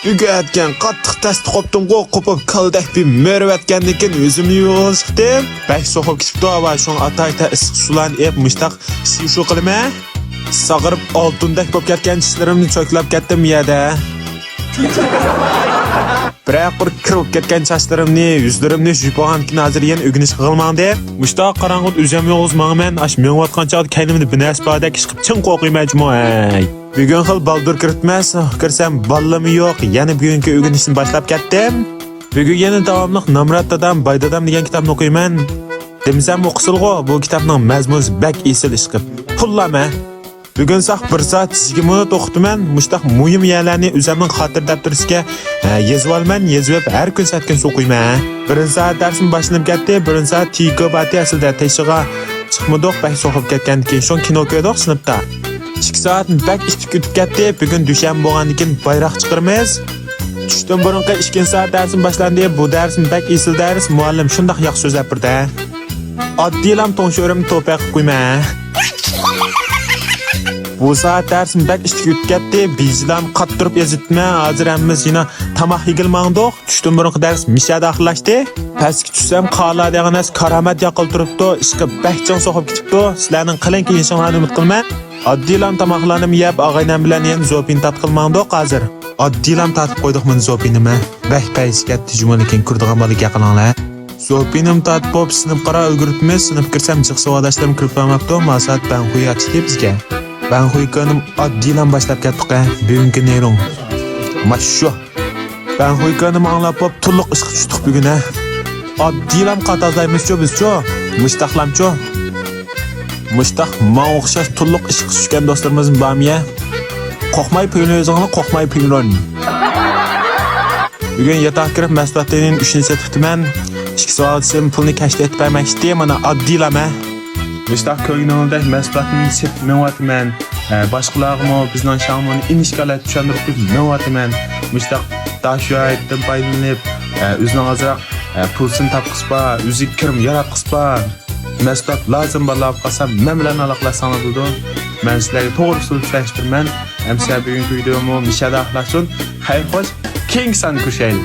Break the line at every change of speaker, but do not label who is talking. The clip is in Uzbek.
Ügətgən qattiq təsdi qoptum-qo, qopub qaldaq bir mörüvətgəndikin özümü yoğuz çıxdım. Bək soxub kitibdi hava, şoň atayta ısıq sularni ep müştaq sivşu qilma. Sağırıb altundaq bop ketgan tishlarimni cho'klab ketdim yada. Biroq bir kirib ketgan sochlarimni, yuzlarimni yupag'ankin hozir yana o'g'inish qilmangdi. Müştaq qarang'ut o'zim yo'g'iz mangman, ash mengatqancha kaynimni binasbadek chiqib chin qo'qimayjmo. Bugun xil baldur kiritmas, kirsam ballami yo'q. Yana bugungi o'ginishni boshlab ketdim. Bugun yana davomli Namrat dadam, Bay dadam degan kitobni o'qiyman. Demsam o'qisilg'o, bu kitobning mazmuni bak esil chiqib. Pullama. Bugun sax 1 soat 20 minut o'qitman. Mushtaq muhim yerlarni o'zimning xotir daftarisiga yozib olman, yozib har kun satkin o'qiyman. 1 soat darsim boshlanib ketdi, 1 soat tigo bati aslida teshig'a chiqmadoq bak so'qib ketgan keyin shon kino ko'rdik sinfda. 2 soat bak ishib ketib ketdi. Bugun dushanba bo'lgandan keyin bayroq chiqaramiz. Tushdan burunqi 2 soat darsim boshlandi. Bu darsim bak esil dars, muallim shundoq yaxshi so'zlab birda. Oddiylam to'ngsho'rimni to'paq qilib qo'yma. Bu saat dersim bak ishib ketdi. Bizdan qattirib ezitma. Hozir hammamiz yana tamoq yegilmangdoq. Tushdan burunqi dars mishada axlashdi. Pastga tushsam qala degan as karomat yoqil turibdi. Ishqib bakchon so'qib ketibdi. Sizlarning qiling keyinishinglarni umid qilman. Oddiylam tamoqlarni yeb, og'aynam bilan yana zopin tat qilmangdoq hozir. Oddiylam tatib qo'ydik men zopinimni. Bak pays ketdi jumalakin kurdigan bola yaqininglar. Zopinim tatib pop sinib qara ulguribmiz. Sinib kirsam jiq savodashlarim kirib qolmabdi. Masat ben qo'yatdi bizga. Ben huykanım oddiylan boshlab ketdik. Bugungi neyrong. Mashu. Ben huykanım anglab pop tulluq ishq tushdik bugun. Oddiylan qatazlaymiz-chu biz-chu. Mushtaqlamchu. Mushtaq men o'xshash tulluq ishq tushgan do'stlarimizning bormi? Qo'rqmay puyni o'zingni, qo'rqmay puyron. Bugun yataq kirib mas'uliyatning 3-ni setibman. 2 soat sen pulni kashf etib bermoqchi, mana oddiylanma. Müştaq ko'nglimda mas'uliyatni sep menvatman. Boshqalarga bizning sha'nini inishkalat tushuntirib menvatman. Müştaq dashu aytdim baylanib, o'zining azroq pulsin topqispa, o'zi kirim yaratqispa. Mas'uliyat lozim bo'lib qolsa, men bilan aloqalasang bo'ladi. Men sizlarga to'g'ri usul tushuntirman. Hamsa bugungi videomo mishada axlasin. Xayr xo'sh, keng san kushayli.